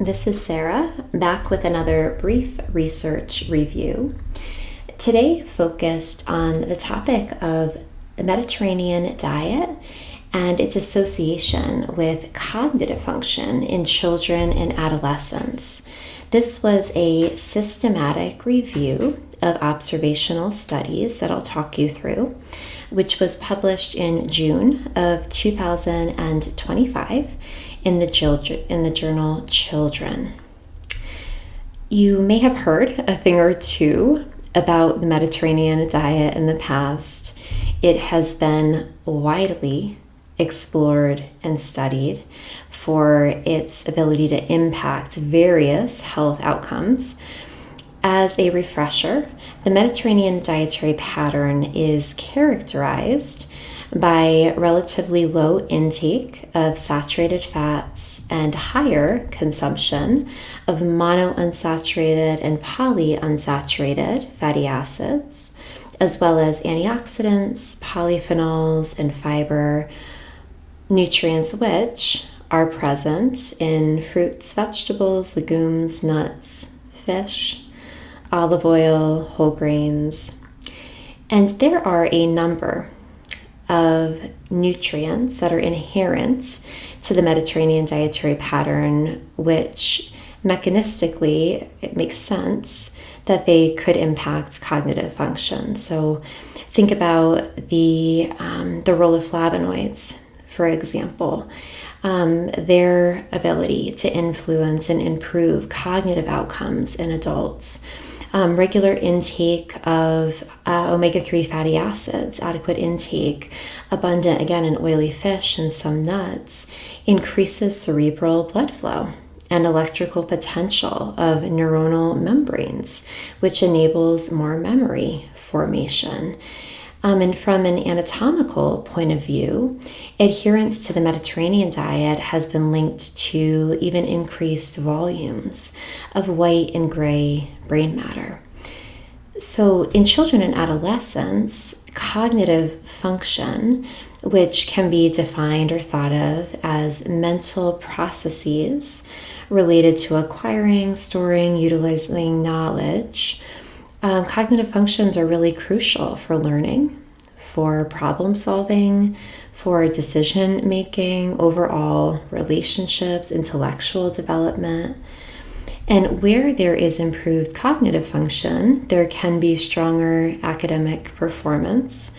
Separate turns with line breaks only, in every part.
This is Sarah, back with another brief research review. Today focused on the topic of the Mediterranean diet and its association with cognitive function in children and adolescents. This was a systematic review of observational studies that I'll talk you through, which was published in June of 2025 in the journal Children. You may have heard a thing or two about the Mediterranean diet in the past. It has been widely explored and studied for its ability to impact various health outcomes. As a refresher, the Mediterranean dietary pattern is characterized by relatively low intake of saturated fats and higher consumption of monounsaturated and polyunsaturated fatty acids, as well as antioxidants, polyphenols, and fiber, nutrients which are present in fruits, vegetables, legumes, nuts, fish, olive oil, whole grains. And there are a number of nutrients that are inherent to the Mediterranean dietary pattern, which mechanistically it makes sense that they could impact cognitive function. So think about the role of flavonoids, for example, their ability to influence and improve cognitive outcomes in adults. Regular intake of omega-3 fatty acids, adequate intake, abundant again in oily fish and some nuts, increases cerebral blood flow and electrical potential of neuronal membranes, which enables more memory formation. And from an anatomical point of view, adherence to the Mediterranean diet has been linked to even increased volumes of white and gray brain matter. So in children and adolescents, cognitive function, which can be defined or thought of as mental processes related to acquiring, storing, utilizing knowledge, cognitive functions are really crucial for learning, for problem solving, for decision making, overall relationships, intellectual development. And where there is improved cognitive function, there can be stronger academic performance.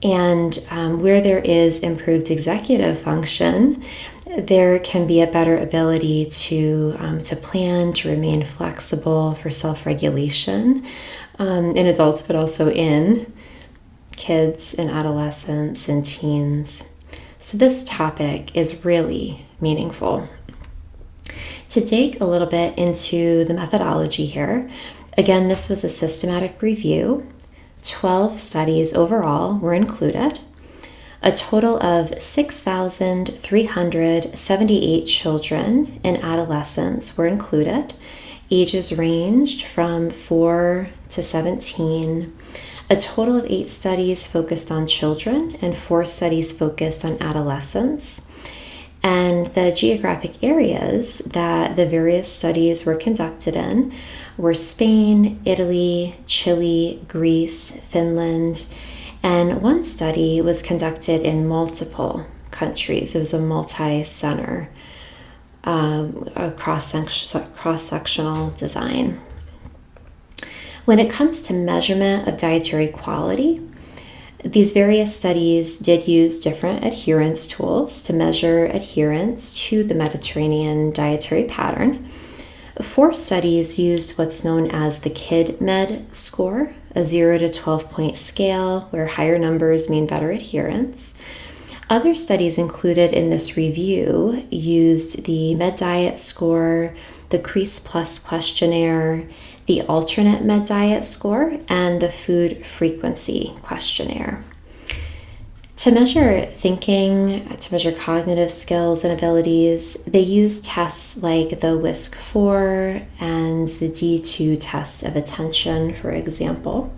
And where there is improved executive function, there can be a better ability to plan, to remain flexible for self-regulation in adults, but also in kids and adolescents and teens. So this topic is really meaningful. To dig a little bit into the methodology here, again, this was a systematic review. 12 studies overall were included. A total of 6,378 children and adolescents were included. Ages ranged from 4 to 17. A total of 8 studies focused on children and 4 studies focused on adolescents. And the geographic areas that the various studies were conducted in were Spain, Italy, Chile, Greece, Finland, and one study was conducted in multiple countries. It was a multi-center, a cross-sectional design. When it comes to measurement of dietary quality, these various studies did use different adherence tools to measure adherence to the Mediterranean dietary pattern. 4 studies used what's known as the KidMed score, a 0 to 12 point scale where higher numbers mean better adherence. Other studies included in this review used the Med Diet score, the CREASE Plus questionnaire, the alternate Med Diet score, and the food frequency questionnaire. To measure thinking, to measure cognitive skills and abilities, they use tests like the WISC-4 and the D2 test of attention, for example.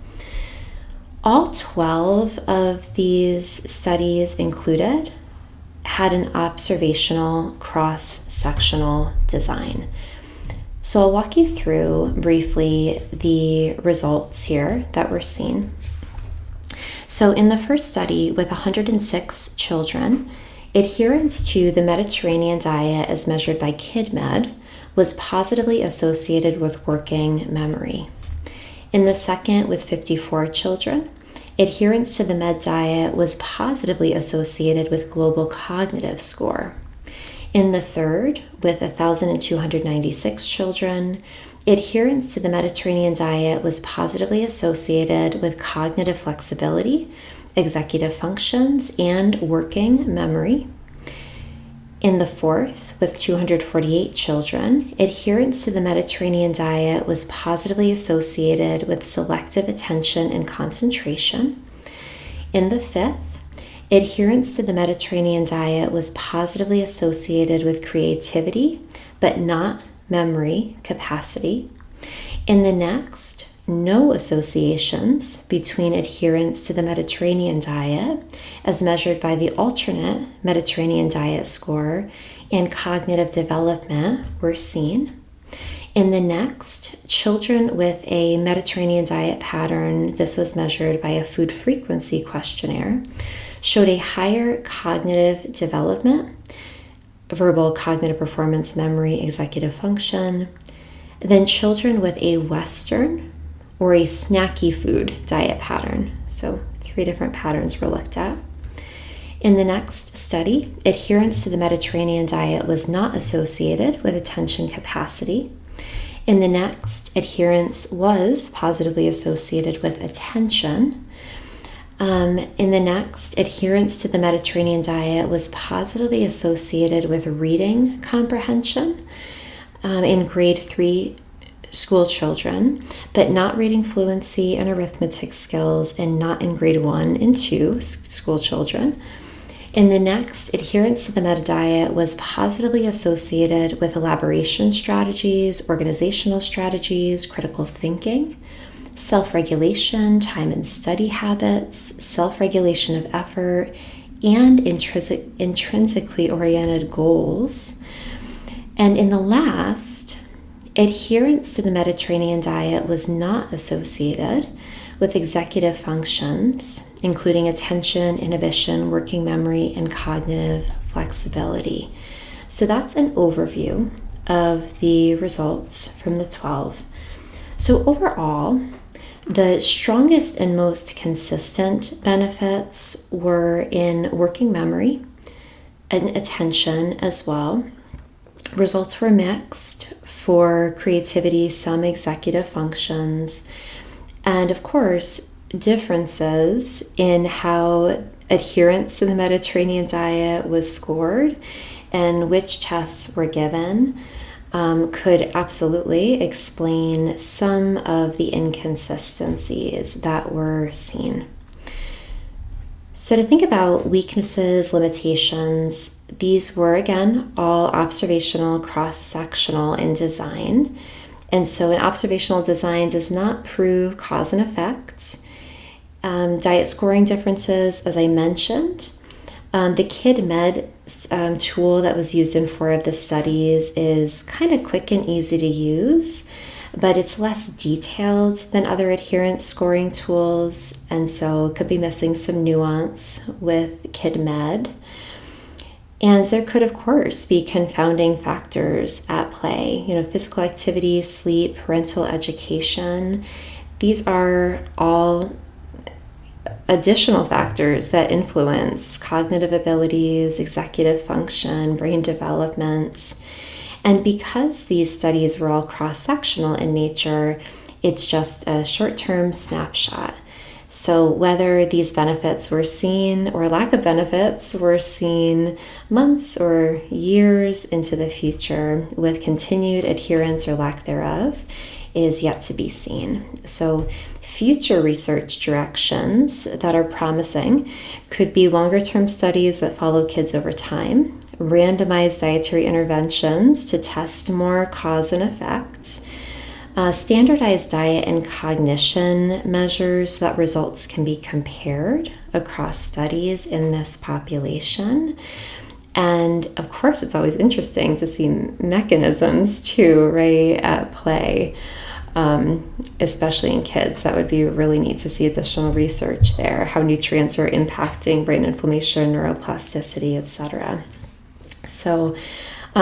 All 12 of these studies included had an observational cross-sectional design. So I'll walk you through briefly the results here that were seen. So in the first study with 106 children, adherence to the Mediterranean diet as measured by KidMed was positively associated with working memory. In the second with 54 children, adherence to the Med diet was positively associated with global cognitive score. In the third, with 1,296 children, adherence to the Mediterranean diet was positively associated with cognitive flexibility, executive functions, and working memory. In the fourth, with 248 children, adherence to the Mediterranean diet was positively associated with selective attention and concentration. In the fifth, adherence to the Mediterranean diet was positively associated with creativity, but not memory capacity. In the next, no associations between adherence to the Mediterranean diet, as measured by the alternate Mediterranean diet score, and cognitive development were seen. In the next, children with a Mediterranean diet pattern, this was measured by a food frequency questionnaire, showed a higher cognitive development, verbal, cognitive performance, memory, executive function, than children with a Western or a snacky food diet pattern. So 3 different patterns were looked at. In the next study, adherence to the Mediterranean diet was not associated with attention capacity. In the next, adherence was positively associated with attention. In the next, adherence to the Mediterranean diet was positively associated with reading comprehension in grade 3 school children, but not reading fluency and arithmetic skills, and not in grade 1 and 2 school children. In the next, adherence to the meta diet was positively associated with elaboration strategies, organizational strategies, critical thinking, self-regulation, time and study habits, self-regulation of effort, and intrinsically oriented goals. And in the last, adherence to the Mediterranean diet was not associated with executive functions, including attention, inhibition, working memory, and cognitive flexibility. So that's an overview of the results from the 12. So overall, the strongest and most consistent benefits were in working memory and attention as well. Results were mixed for creativity, some executive functions, and of course, differences in how adherence to the Mediterranean diet was scored and which tests were given could absolutely explain some of the inconsistencies that were seen. So to think about weaknesses, limitations, these were again all observational, cross-sectional in design. And so an observational design does not prove cause and effect. Diet scoring differences, as I mentioned. The KidMed tool that was used in 4 of the studies is kind of quick and easy to use, but it's less detailed than other adherence scoring tools, and so could be missing some nuance with KidMed. And there could, of course, be confounding factors at play. Physical activity, sleep, parental education. These are all additional factors that influence cognitive abilities, executive function, brain development. And because these studies were all cross-sectional in nature, it's just a short-term snapshot. So whether these benefits were seen or lack of benefits were seen months or years into the future with continued adherence or lack thereof is yet to be seen. So future research directions that are promising could be longer-term studies that follow kids over time, randomized dietary interventions to test more cause and effect, standardized diet and cognition measures so that results can be compared across studies in this population, And of course, it's always interesting to see mechanisms too, right, at play, especially in kids. That would be really neat to see additional research there, how nutrients are impacting brain inflammation, neuroplasticity, etc. So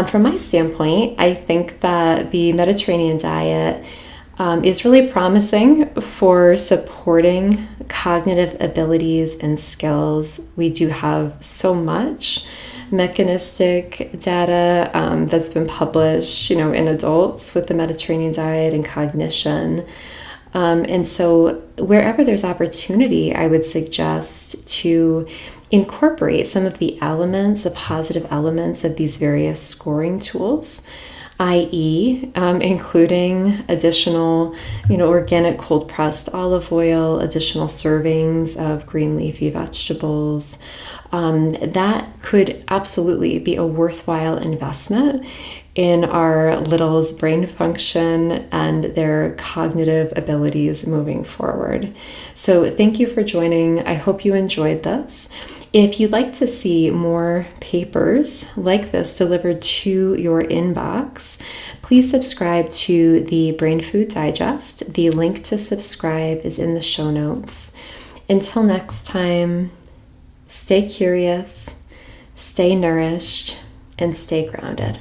from my standpoint, I think that the Mediterranean diet is really promising for supporting cognitive abilities and skills. We do have so much mechanistic data that's been published, in adults with the Mediterranean diet and cognition. And so wherever there's opportunity, I would suggest to incorporate some of the elements, the positive elements of these various scoring tools, i.e., including additional, organic cold pressed olive oil, additional servings of green leafy vegetables. That could absolutely be a worthwhile investment in our littles' brain function and their cognitive abilities moving forward. So thank you for joining. I hope you enjoyed this. If you'd like to see more papers like this delivered to your inbox, please subscribe to the Brain Food Digest. The link to subscribe is in the show notes. Until next time, stay curious, stay nourished, and stay grounded.